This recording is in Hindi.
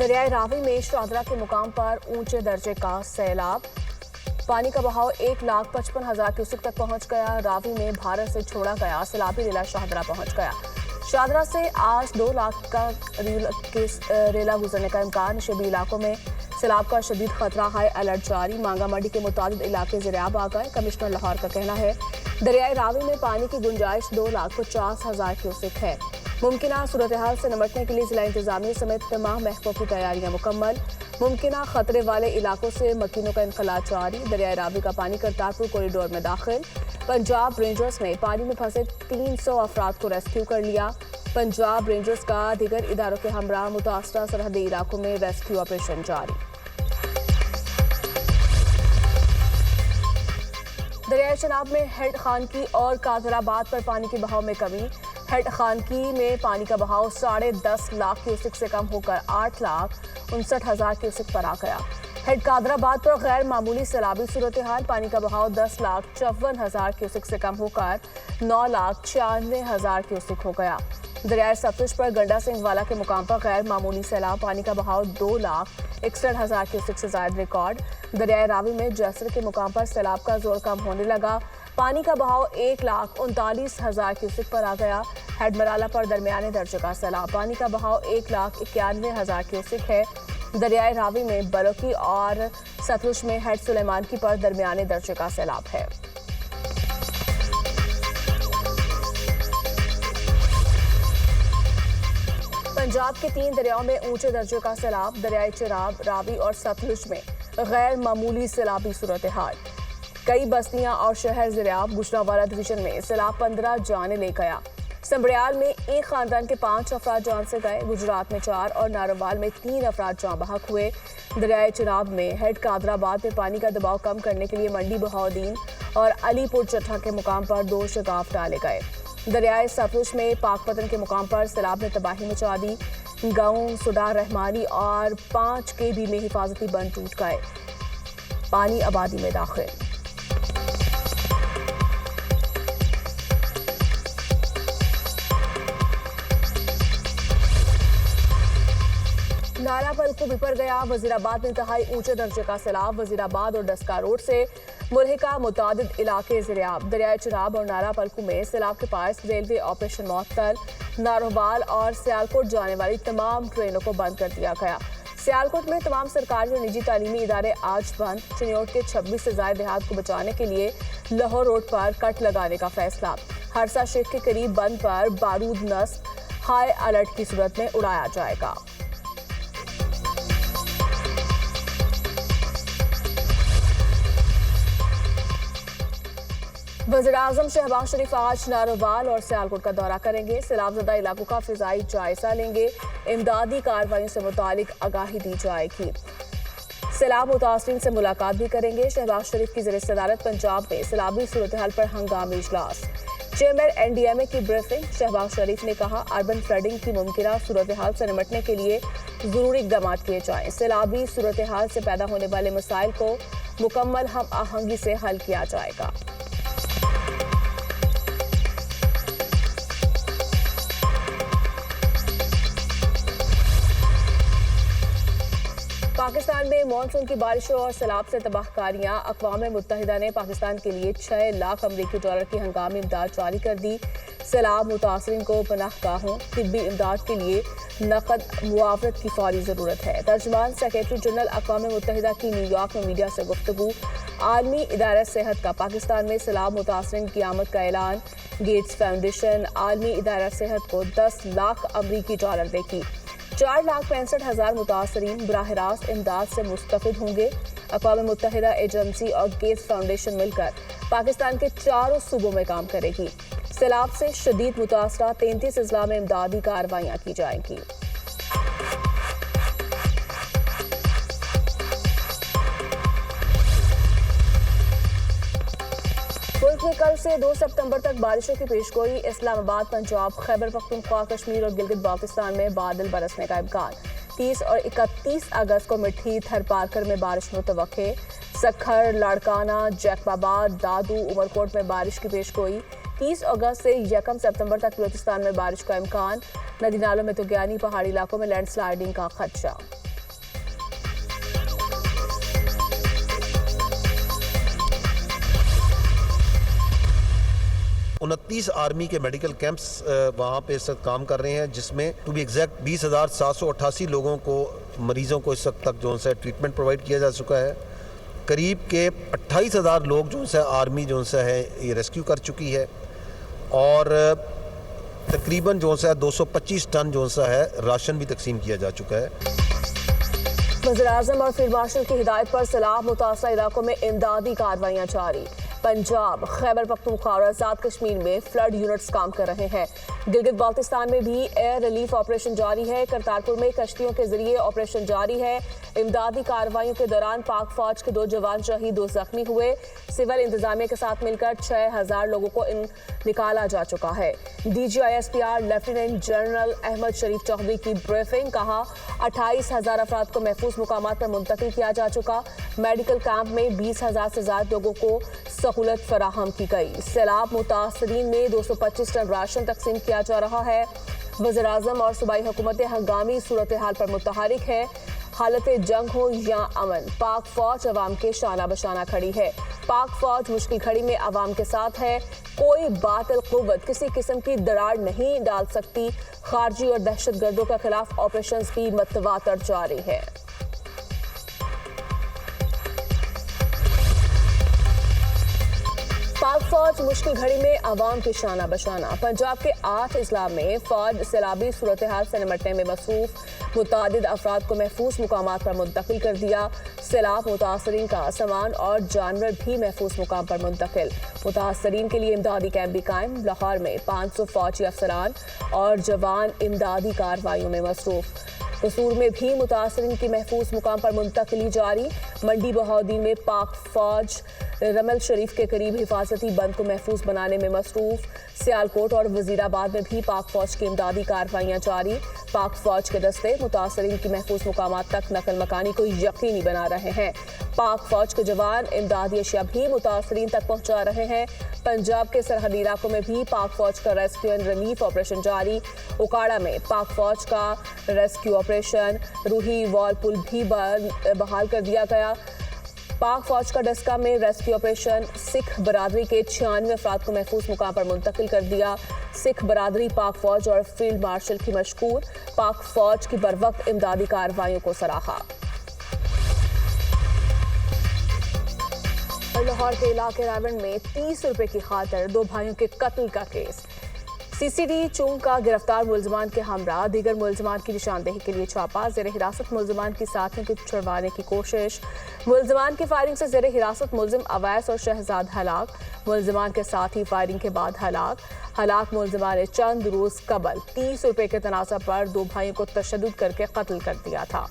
दरियाए रावी में शादरा के मुकाम पर ऊंचे दर्जे का सैलाब। पानी का बहाव 1,55,000 क्यूसेक तक पहुंच गया। रावी में भारत से छोड़ा गया सैलाबी रेला शाहदरा पहुंच गया। शाहदरा से आज 2 लाख का रेला गुजरने का इम्कान। शबी इलाकों में सैलाब का शदीद खतरा, हाई अलर्ट जारी। मांगा मंडी के मुताबिक इलाके ज़ेरियाब आ गए। कमिश्नर लाहौर का कहना है दरियाए रावी में पानी की गुंजाइश 2,50,000 क्यूसेक है। मुमकिना सूरत हाल से निपटने के लिए जिला इंतजामिया समेत तमाम महकमों की तैयारियां मुकम्मल। मुमकिना खतरे वाले इलाकों से मकीनों का इनखला जारी। दरियाए रावी का पानी करतारपुर कॉरिडोर में दाखिल। पंजाब रेंजर्स ने पानी में फंसे 300 अफराद को रेस्क्यू कर लिया। पंजाब रेंजर्स का दीगर इदारों के हमरा मुतासरा सरहदी इलाकों में रेस्क्यू ऑपरेशन जारी। दरियाए चनाब में हेड खानकी और कादराबाद पर पानी के बहाव में कमी। हेड खानकी में पानी का बहाव 10.5 लाख क्यूसेक से कम होकर 8,59,000 क्यूसेक पर आ गया। हेड कादराबाद पर गैर मामूली सैलाबी सूरत हाल। पानी का बहाव 10,54,000 क्यूसेक से कम होकर 9,96,000 क्यूसेक हो गया। दरियाए सतलुज पर गंडा सिंह वाला के मुकाम पर गैर मामूली सैलाब। पानी का बहाव 2,61,000 क्यूसेक से ज्यादा रिकॉर्ड। दरियाए रावी में जैसर के मुकाम पर सैलाब का जोर कम होने लगा। पानी का बहाव 1,39,000 क्यूसेक पर आ गया। हेड मराला पर दरमियाने दर्जे का सैलाब। पानी का बहाव 1,91,000 क्यूसेक है। दरियाए रावी में बलोकी और सतलुज में हेड सुलेमान की पर दरमियाने दर्जे का सैलाब है। पंजाब के 3 दरियाओं में ऊंचे दर्जे का सैलाब। दरियाए चिराब, रावी और सतलुज में गैर मामूली सैलाबी सूरत हाल। कई बस्तियां और शहर ज़ेरियाब। गुजरांवाला डिवीजन में सैलाब 15 जाने ले गया। संबड़ियाल में एक खानदान के 5 अफराद जान से गए। गुजरात में 4 और नारोवाल में 3 अफराद जान बहक हुए। दरियाए चिनाब में हेड कादराबाद में पानी का दबाव कम करने के लिए मंडी बहाउद्दीन और अलीपुर चट्ठा के मुकाम पर 2 शगाफ डाले गए। दरियाए सतलुज में पाकपतन के मुकाम पर सैलाब ने तबाही मचा दी। गाँव सुडार रहमानी और 5 KB में हिफाजती बंद टूट गए। पानी आबादी में दाखिल। नालापल को बिपर गया। वजीराबाद में इंतहाई ऊंचे दर्जे का सैलाब। वजीराबाद और डस्का रोड से मुल्हिका मुतादिद इलाके ज़ेरियाब। दरियाए चिनाब और नालापलकू में सैलाब के पास रेलवे ऑपरेशन मुअत्तल। नारोवाल और सियालकोट जाने वाली तमाम ट्रेनों को बंद कर दिया गया। सियालकोट में तमाम सरकारी और निजी तालीमी इदारे आज बंद। चिन्योट के 26 से ज्यादा देहात को बचाने के लिए लाहौर रोड पर कट लगाने का फैसला। हरसा शेख के करीब बंद पर बारूद नस्ब हाई अलर्ट की सूरत में उड़ाया जाएगा। वज़ीर-ए-आज़म शहबाज शरीफ आज नारोवाल और सियालकोट का दौरा करेंगे। सैलाबज़दा इलाकों का फिजाई जायजा लेंगे। इमदादी कार्रवाइयों से मुतालिक आगाही दी जाएगी। सैलाब मुतासरीन से मुलाकात भी करेंगे। शहबाज शरीफ की ज़ेर सदारत पंजाब में सैलाबी सूरत हाल पर हंगामी इजलास। चेयरमैन NDMA की ब्रीफिंग। शहबाज शरीफ ने कहा अर्बन फ्लडिंग की मुमकिना सूरत हाल से निपटने के लिए जरूरी इकदाम किए जाएं। सैलाबी सूरत हाल से पैदा होने वाले मसाइल को मुकम्मल हम आहंगी से हल किया जाएगा। पाकिस्तान में मानसून की बारिशों और सैलाब से तबाहकारियां। अक़वाम मुत्तहिदा ने पाकिस्तान के लिए 6 लाख अमरीकी डॉलर की हंगामी इमदाद जारी कर दी। सैलाब मुतासरीन को पनाहगाहों, तिब्बी इमदाद के लिए नकद मुआवरत की फौरी ज़रूरत है। तर्जुमान सेक्रेटरी जनरल अक़वाम मुत्तहिदा की न्यूयॉर्क में मीडिया से गुफ्तगू। आलमी इदारा सेहत का पाकिस्तान में सैलाब मुतासरीन की आमद का ऐलान। गेट्स फाउंडेशन आलमी इदारा सेहत को 10 लाख अमरीकी डॉलर देगी। 4,65,000 मुतासरीन बराह रास्त इमदाद से मुस्तफिद होंगे। अक़वाम मुत्तहिदा एजेंसी और गेट्स फाउंडेशन मिलकर पाकिस्तान के 4 सूबों में काम करेगी। सैलाब से शदीद मुतासरा 33 अजला में इमदादी कार्रवाइयाँ की जाएंगी। मुल्क में कल से 2 सितंबर तक बारिशों की पेशगोई। इस्लामाबाद, पंजाब, खैबर पख्तूनख्वा, कश्मीर और गिलगित बाल्टिस्तान में बादल बरसने का इम्कान। 30 और 31 अगस्त को मिठी थरपारकर में बारिश मुतवक्के। सखर, लाड़काना, जैकबाबाद, दादू, उमरकोट में बारिश की पेशगोई। 30 अगस्त से 1 सितंबर तक बलूचिस्तान में बारिश का इम्कान। नदी नालों में तुगयानी, पहाड़ी इलाकों में लैंडस्लाइडिंग का खदशा। 29 आर्मी के मेडिकल कैंप्स वहाँ पे इस वक्त काम कर रहे हैं, जिसमें टू बी एग्जैक्ट 20,788 लोगों को, मरीजों को इस वक्त तक जो है ट्रीटमेंट प्रोवाइड किया जा चुका है। करीब के 28,000 लोग जो है आर्मी जो है ये रेस्क्यू कर चुकी है और तकरीबन जो है 225 टन जो है राशन भी तकसीम किया जा चुका है। वज़ीर-ए-आज़म और फील्ड मार्शल की हिदायत पर सैलाब मुतासरा इलाकों में इमदादी कार्रवाइयाँ जारी। पंजाब, खैबर पख्तूनख्वा और आज़ाद कश्मीर में फ्लड यूनिट्स काम कर रहे हैं। गिलगित बाल्टिस्तान में भी एयर रिलीफ ऑपरेशन जारी है। करतारपुर में कश्तियों के जरिए ऑपरेशन जारी है। इमदादी कार्रवाइयों के दौरान पाक फौज के 2 जवान शहीद, 2 जख्मी हुए। सिविल इंतजामिया के साथ मिलकर 6,000 लोगों को निकाला जा चुका है। DGISPR लेफ्टिनेंट जनरल अहमद शरीफ चौधरी की ब्रीफिंग, कहा 28,000 अफराद को महफूज मुकामात पर मुंतकिल किया जा चुका। मेडिकल कैंप में 20,000 से ज्यादा लोगों को सहूलत फराहम की गई। सैलाब मुतासरीन में 225 टन राशन तकसीम किया जा रहा है। वज़ीर-ए-आज़म और सूबाई हुकूमतें हंगामी सूरत हाल पर मुतहरिक है। हालत जंग हो या अमन, पाक फौज अवाम के शाना बशाना खड़ी है। पाक फौज मुश्किल घड़ी में अवाम के साथ है। कोई बातिल कुव्वत किसी किस्म की दरार नहीं डाल सकती। खारजी और दहशतगर्दों के खिलाफ ऑपरेशन भी मतवातर जारी है। पाक फौज मुश्किल घड़ी में अवाम की शाना बशाना। पंजाब के 8 अजला में फौज सैलाबी सूरत हाल से निपटने में मसरूफ। मुतादिद अफराद को महफूज मुकामात पर मुंतकिल कर दिया। सैलाब मुतासरीन का सामान और जानवर भी महफूज मुकाम पर मुंतकिल। मुतासरीन के लिए इमदादी कैंप भी कायम। लाहौर में 500 फौजी अफसरान और जवान इमदादी कार्रवाइयों में मसरूफ। कसूर में भी मुतासरीन की महफूज मुकाम पर मुंतकिली जारी। मंडी बहाउद्दीन में पाक फौज रमल शरीफ के करीब हिफाजती बंद को महफूज बनाने में मसरूफ। सियालकोट और वजीराबाद में भी पाक फौज की इमदादी कार्रवाइयाँ जारी। पाक फौज के दस्ते मुतासरीन की महफूज मुकामात तक नकल मकानी को यकीनी बना रहे हैं। पाक फौज के जवान इमदादी अशिया भी मुतासरीन तक पहुँचा रहे हैं। पंजाब के सरहदी इलाकों में भी पाक फौज का रेस्क्यू एंड रिलीफ ऑपरेशन जारी। उकाड़ा में पाक फौज का रेस्क्यू ऑपरेशन। रूही वॉल पुल भी बहाल कर दिया गया। पाक फौज का डस्का में रेस्क्यू ऑपरेशन। सिख बरादरी के 96 अफराद को महफूज मुकाम पर मुंतकिल कर दिया। सिख बरादरी पाक फौज और फील्ड मार्शल की मशकूर। पाक फौज की बरवक्त इमदादी कार्रवाइयों को सराहा। लाहौर के इलाके रावण में 30 रुपए की खातिर 2 भाइयों के कत्ल का केस। CCD चूंग का गिरफ्तार मुलजमान के हमरा दीगर मुलजमान की निशानदेही के लिए छापा। जेर हिरासत मुलजमान की साथियों को छुड़वाने की कोशिश। मुलजमान की फायरिंग से जेर हिरासत मुलजिम अवैस और शहजाद हलाक। मुलजमान के साथी फायरिंग के बाद हलाक मुलजमान ने चंद रोज कबल 30 रुपए के तनाज़ा पर 2 भाइयों को तशद्दुद करके कत्ल कर दिया था।